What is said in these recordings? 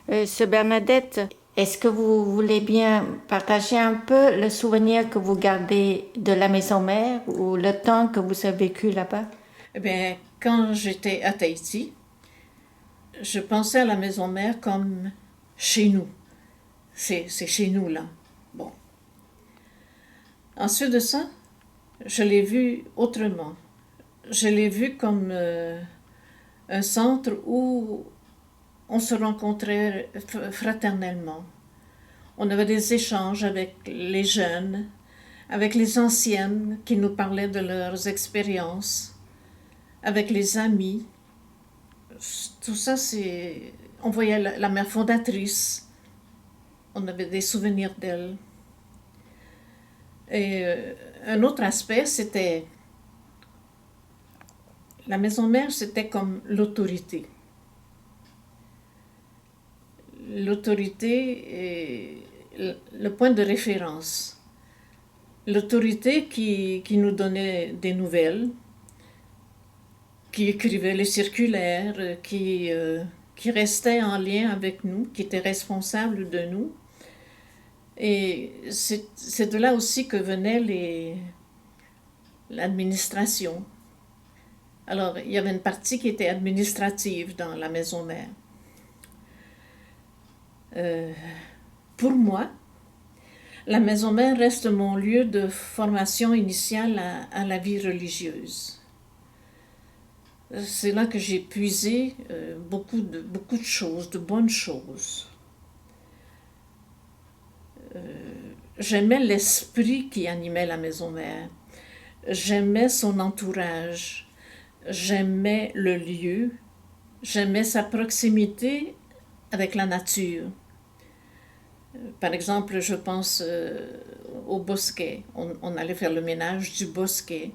Sœur Bernadette, est-ce que vous voulez bien partager un peu le souvenir que vous gardez de la maison mère ou le temps que vous avez vécu là-bas? Eh bien, quand j'étais à Tahiti, je pensais à la maison mère comme chez nous. C'est chez nous, là. Bon. Ensuite de ça, je l'ai vue autrement. Je l'ai vue comme un centre où on se rencontrait fraternellement. On avait des échanges avec les jeunes, avec les anciennes qui nous parlaient de leurs expériences, avec les amis. Tout ça, c'est... On voyait la mère fondatrice, on avait des souvenirs d'elle. Et un autre aspect, c'était... La maison mère, c'était comme l'autorité. L'autorité est le point de référence. L'autorité qui nous donnait des nouvelles, qui écrivait les circulaires, qui restait en lien avec nous, qui était responsable de nous. Et c'est de là aussi que venait l'administration. Alors, il y avait une partie qui était administrative dans la maison mère. Pour moi, la maison mère reste mon lieu de formation initiale à la vie religieuse. C'est là que j'ai puisé beaucoup de choses, de bonnes choses. J'aimais l'esprit qui animait la maison mère. J'aimais son entourage. J'aimais le lieu. J'aimais sa proximité avec la nature. Par exemple, je pense au bosquet. On allait faire le ménage du bosquet.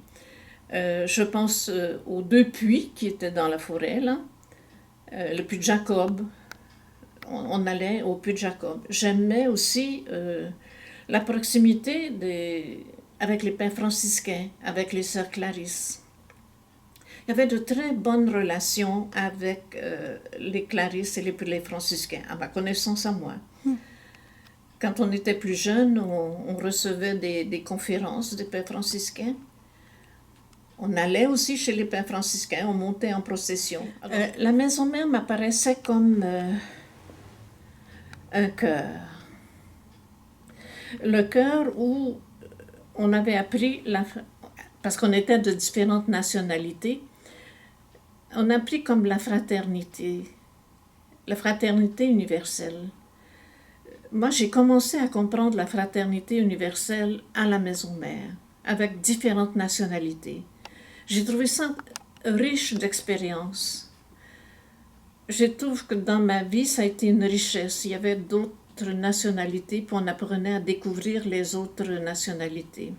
Je pense aux deux puits qui étaient dans la forêt, là. Le puits de Jacob. On allait au puits de Jacob. J'aimais aussi la proximité avec les pères franciscains, avec les sœurs Clarisse. Il y avait de très bonnes relations avec les Clarisses et les franciscains, à ma connaissance à moi. Quand on était plus jeune, on recevait des conférences des pères franciscains. On allait aussi chez les pères franciscains, on montait en procession. La maison mère m'apparaissait comme un cœur. Le cœur où on avait appris, parce qu'on était de différentes nationalités, on a appris comme la fraternité universelle. Moi, j'ai commencé à comprendre la fraternité universelle à la maison mère, avec différentes nationalités. J'ai trouvé ça riche d'expériences. Je trouve que dans ma vie, ça a été une richesse. Il y avait d'autres nationalités, puis on apprenait à découvrir les autres nationalités.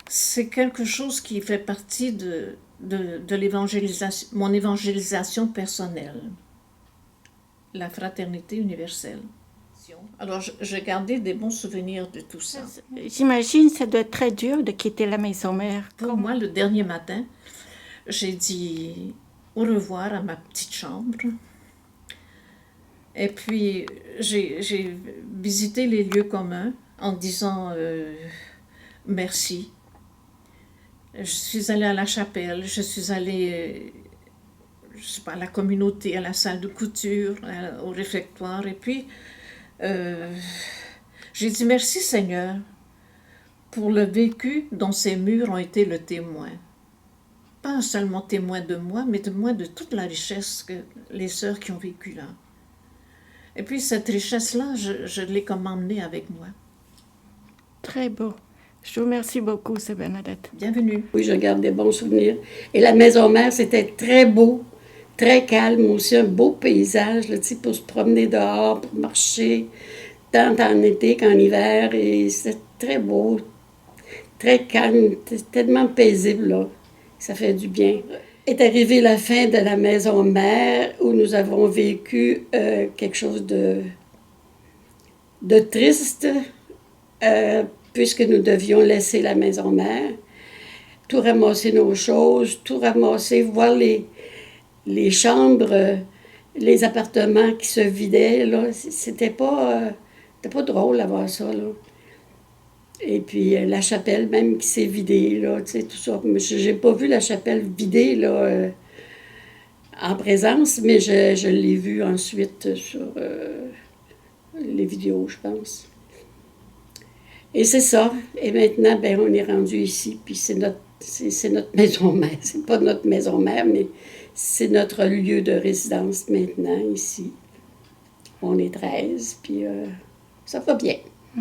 C'est quelque chose qui fait partie de l'évangélisation, mon évangélisation personnelle. La fraternité universelle. Alors, je gardais des bons souvenirs de tout ça. J'imagine que ça doit être très dur de quitter la maison mère. Pour moi, le dernier matin, j'ai dit au revoir à ma petite chambre. Et puis, j'ai visité les lieux communs en disant merci. Je suis allée à la chapelle, je suis allée je sais pas, à la communauté, à la salle de couture, au réfectoire. Et puis, j'ai dit merci Seigneur pour le vécu dont ces murs ont été le témoin. Pas seulement témoin de moi, mais témoin de toute la richesse que les sœurs qui ont vécu là. Et puis cette richesse-là, je l'ai comme emmenée avec moi. Très beau. Je vous remercie beaucoup, Sœur Bernadette. Bienvenue. Oui, je garde des bons souvenirs. Et la maison mère, c'était très beau, très calme, aussi un beau paysage, là, pour se promener dehors, pour marcher, tant en été qu'en hiver. Et c'était très beau, très calme, tellement paisible, là. Ça fait du bien. Est arrivée la fin de la maison mère où nous avons vécu quelque chose de triste, puisque nous devions laisser la maison mère, tout ramasser nos choses, tout ramasser, voir les chambres les appartements qui se vidaient, là, c'était pas drôle à voir ça, là. Et puis la chapelle même qui s'est vidée, là, tu sais, tout ça. Mais j'ai pas vu la chapelle vidée, là, en présence, mais je l'ai vue ensuite sur les vidéos, je pense. Et c'est ça. Et maintenant, ben, on est rendu ici, puis c'est notre maison mère. C'est pas notre maison mère, mais c'est notre lieu de résidence maintenant, ici. On est 13, puis ça va bien.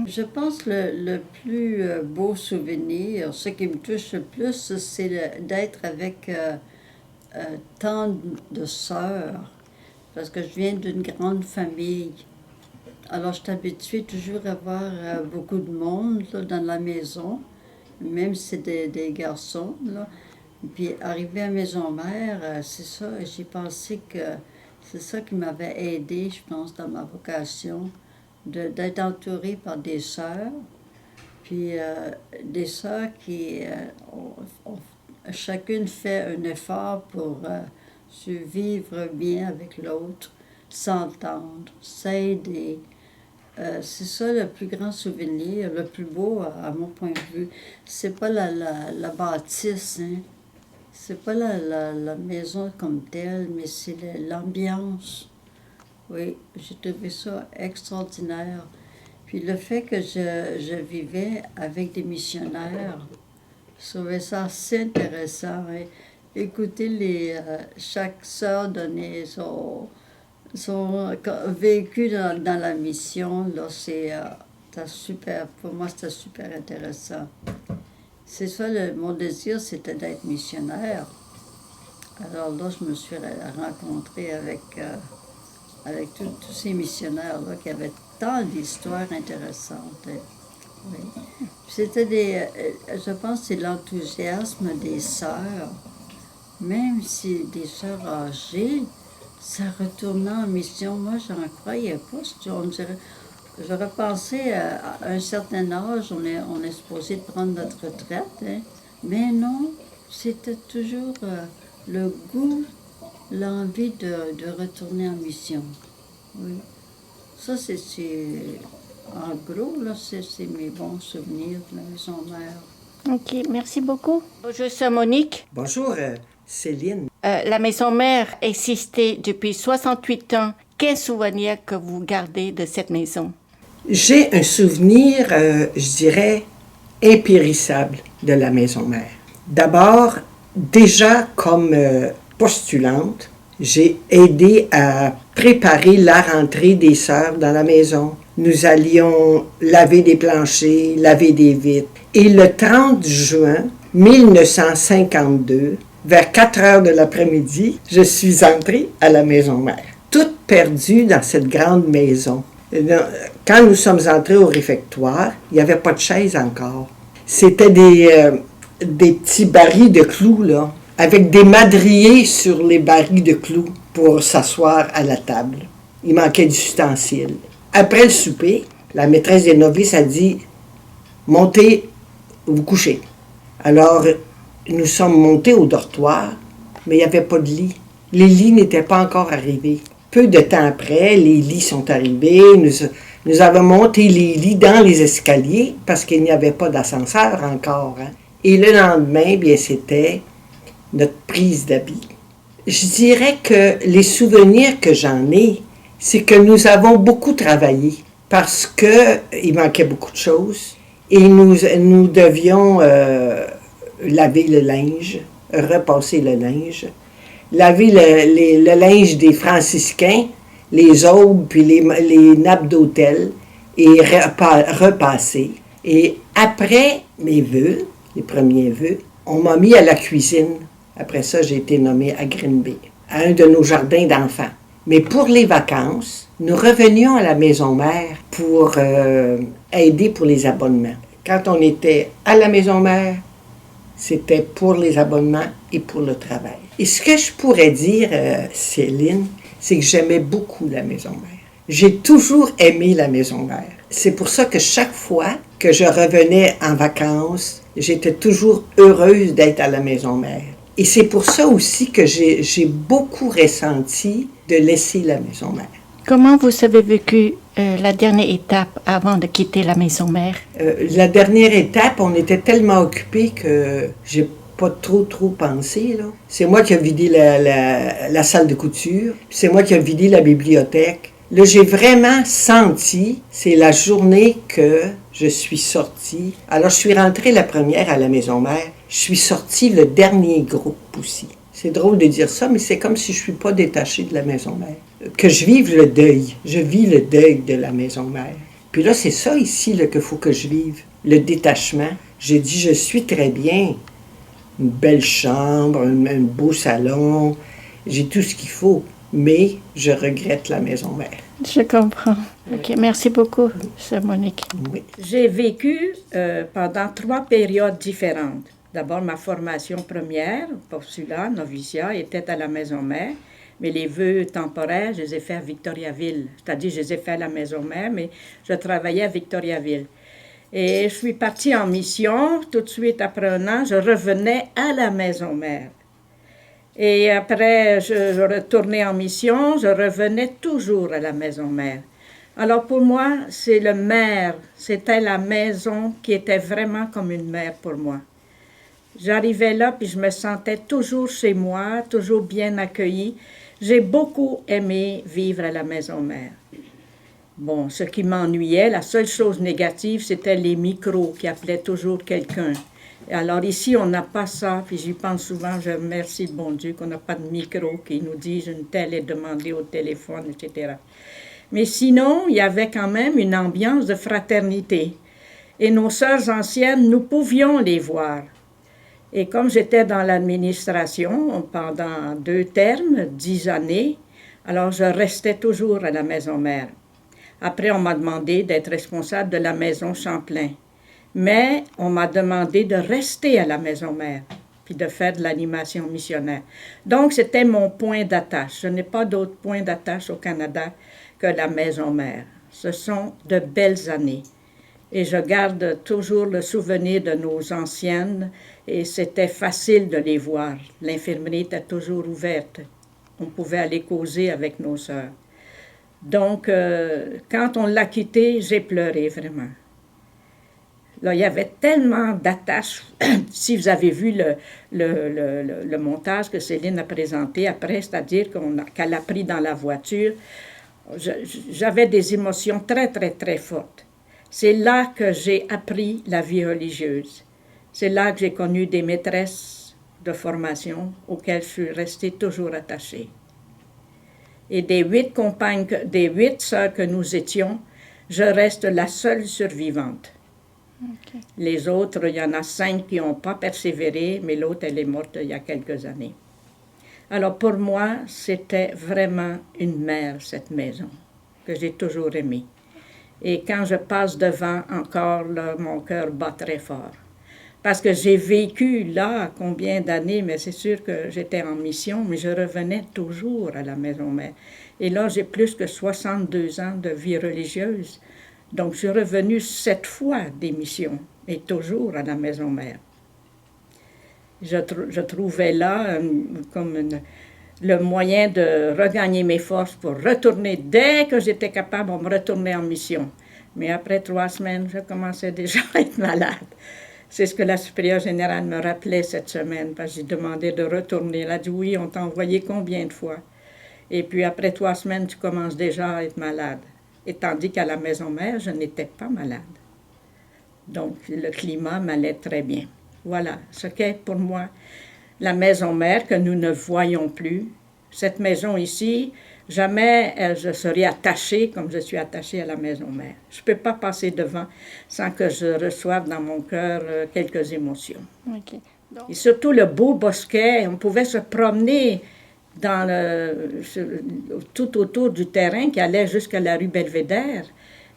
Je pense que le plus beau souvenir, ce qui me touche le plus, c'est d'être avec tant de sœurs, parce que je viens d'une grande famille. Alors, je suis habituée toujours à voir beaucoup de monde là, dans la maison, même si c'est des garçons. Là. Puis, arrivé à Maison Mère, c'est ça, j'ai pensé que c'est ça qui m'avait aidé, je pense, dans ma vocation, d'être entourée par des sœurs, puis des sœurs qui chacune fait un effort pour vivre bien avec l'autre, s'entendre, s'aider. C'est ça le plus grand souvenir, le plus beau à mon point de vue. C'est pas la bâtisse, hein. C'est pas la maison comme telle, mais c'est l'ambiance. Oui, j'ai trouvé ça extraordinaire. Puis le fait que je vivais avec des missionnaires, je trouvais ça assez intéressant. Hein. Écouter chaque sœur donner son vécu dans la mission, là, c'était super, pour moi, c'était super intéressant. C'est ça, mon désir, c'était d'être missionnaire. Alors là, je me suis rencontrée avec tous ces missionnaires-là qui avaient tant d'histoires intéressantes. Hein. Oui. C'était je pense que c'est l'enthousiasme des sœurs, même si des sœurs âgées, ça retournait en mission. Moi, j'en croyais pas. On dirait, j'aurais pensé à un certain âge, on est supposé de prendre notre retraite, hein. Mais non, c'était toujours le goût, l'envie de retourner en mission. Oui. Ça, c'est en gros, là, c'est mes bons souvenirs de la maison mère. Ok, merci beaucoup. Bonjour, sœur Monique. Bonjour, Céline. La maison mère existait depuis 68 ans. Quel souvenir que vous gardez de cette maison? J'ai un souvenir, je dirais, impérissable de la maison mère. D'abord, déjà comme postulante, j'ai aidé à préparer la rentrée des sœurs dans la maison. Nous allions laver des planchers, laver des vitres. Et le 30 juin 1952, vers 4 heures de l'après-midi, je suis entrée à la maison mère. Toute perdue dans cette grande maison. Quand nous sommes entrés au réfectoire, il n'y avait pas de chaise encore. C'était des petits barils de clous, là, avec des madriers sur les barils de clous pour s'asseoir à la table. Il manquait d'ustensiles. Après le souper, la maîtresse des novices a dit « Montez, vous couchez ». Alors, nous sommes montés au dortoir, mais il n'y avait pas de lit. Les lits n'étaient pas encore arrivés. Peu de temps après, les lits sont arrivés. Nous avons monté les lits dans les escaliers parce qu'il n'y avait pas d'ascenseur encore. Hein. Et le lendemain, bien, c'était notre prise d'habit. Je dirais que les souvenirs que j'en ai, c'est que nous avons beaucoup travaillé parce qu'il manquait beaucoup de choses et nous devions laver le linge, repasser le linge, laver le linge des franciscains, les aubes puis les nappes d'autel et repasser. Et après mes vœux, les premiers vœux, on m'a mis à la cuisine. Après ça, j'ai été nommée à Green Bay, à un de nos jardins d'enfants. Mais pour les vacances, nous revenions à la maison mère pour aider pour les abonnements. Quand on était à la maison mère, c'était pour les abonnements et pour le travail. Et ce que je pourrais dire, Céline, c'est que j'aimais beaucoup la maison mère. J'ai toujours aimé la maison mère. C'est pour ça que chaque fois que je revenais en vacances, j'étais toujours heureuse d'être à la maison mère. Et c'est pour ça aussi que j'ai beaucoup ressenti de laisser la maison mère. Comment vous avez vécu la dernière étape avant de quitter la maison mère? La dernière étape, on était tellement occupés que j'ai pas trop pensé, là. C'est moi qui ai vidé la salle de couture, puis c'est moi qui ai vidé la bibliothèque. Là, j'ai vraiment senti, c'est la journée que je suis sortie. Alors, je suis rentrée la première à la maison mère. Je suis sortie le dernier groupe aussi. C'est drôle de dire ça, mais c'est comme si je ne suis pas détachée de la maison mère. Que je vive le deuil. Je vis le deuil de la maison mère. Puis là, c'est ça ici là, qu'il faut que je vive. Le détachement. J'ai dit, je suis très bien. Une belle chambre, un beau salon. J'ai tout ce qu'il faut. Mais je regrette la maison mère. Je comprends. OK, merci beaucoup, Sœur Monique. Oui. J'ai vécu pendant 3 périodes différentes. D'abord, ma formation première, postulat, noviciat, était à la maison mère, mais les vœux temporaires, je les ai faits à Victoriaville. C'est-à-dire, je les ai faits à la maison mère, mais je travaillais à Victoriaville. Et je suis partie en mission. Tout de suite après un an, je revenais à la maison mère. Et après, je retournais en mission, je revenais toujours à la maison mère. Alors pour moi, c'est le maire, c'était la maison qui était vraiment comme une mère pour moi. J'arrivais là, puis je me sentais toujours chez moi, toujours bien accueillie. J'ai beaucoup aimé vivre à la maison mère. Bon, ce qui m'ennuyait, la seule chose négative, c'était les micros qui appelaient toujours quelqu'un. Alors ici, on n'a pas ça, puis j'y pense souvent, je remercie le bon Dieu qu'on n'a pas de micro qui nous disent une telle est demandée au téléphone, etc. Mais sinon, il y avait quand même une ambiance de fraternité. Et nos sœurs anciennes, nous pouvions les voir. Et comme j'étais dans l'administration pendant 2 termes, 10 années, alors je restais toujours à la maison mère. Après, on m'a demandé d'être responsable de la maison Champlain. Mais on m'a demandé de rester à la maison mère, puis de faire de l'animation missionnaire. Donc, c'était mon point d'attache. Je n'ai pas d'autre point d'attache au Canada que la maison mère. Ce sont de belles années. Et je garde toujours le souvenir de nos anciennes, et c'était facile de les voir. L'infirmerie était toujours ouverte. On pouvait aller causer avec nos sœurs. Donc, quand on l'a quitté, j'ai pleuré vraiment. Là, il y avait tellement d'attaches. Si vous avez vu le montage que Céline a présenté après, c'est-à-dire qu'elle a pris dans la voiture, j'avais des émotions très, très, très fortes. C'est là que j'ai appris la vie religieuse. C'est là que j'ai connu des maîtresses de formation auxquelles je suis restée toujours attachée. Et des 8 compagnes, des 8 sœurs que nous étions, je reste la seule survivante. Okay. Les autres, il y en a 5 qui n'ont pas persévéré, mais l'autre, elle est morte il y a quelques années. Alors pour moi, c'était vraiment une mère, cette maison, que j'ai toujours aimée. Et quand je passe devant encore, là, mon cœur bat très fort. Parce que j'ai vécu là combien d'années, mais c'est sûr que j'étais en mission, mais je revenais toujours à la maison mère. Et là, j'ai plus que 62 ans de vie religieuse. Donc, je suis revenue 7 fois des missions, et toujours à la maison mère. Je trouvais là le moyen de regagner mes forces pour retourner. Dès que j'étais capable, on me retournait en mission. Mais après 3 semaines, je commençais déjà à être malade. C'est ce que la supérieure générale me rappelait cette semaine, parce que j'ai demandé de retourner. Elle a dit, oui, on t'a envoyé combien de fois? Et puis après 3 semaines, tu commences déjà à être malade. Et tandis qu'à la maison mère, je n'étais pas malade. Donc, le climat m'allait très bien. Voilà ce qu'est pour moi la maison mère que nous ne voyons plus. Cette maison ici, jamais je serai attachée comme je suis attachée à la maison mère. Je ne peux pas passer devant sans que je reçoive dans mon cœur quelques émotions. Okay. Donc... Et surtout le beau bosquet, on pouvait se promener tout autour du terrain qui allait jusqu'à la rue Belvédère.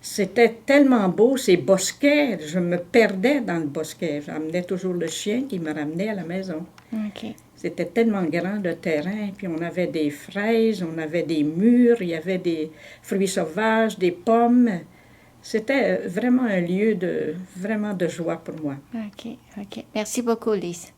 C'était tellement beau, ces bosquets. Je me perdais dans le bosquet. J'amenais toujours le chien qui me ramenait à la maison. Okay. C'était tellement grand le terrain. Puis on avait des fraises, on avait des mûres, il y avait des fruits sauvages, des pommes. C'était vraiment un lieu de joie pour moi. OK. Merci beaucoup, Lise.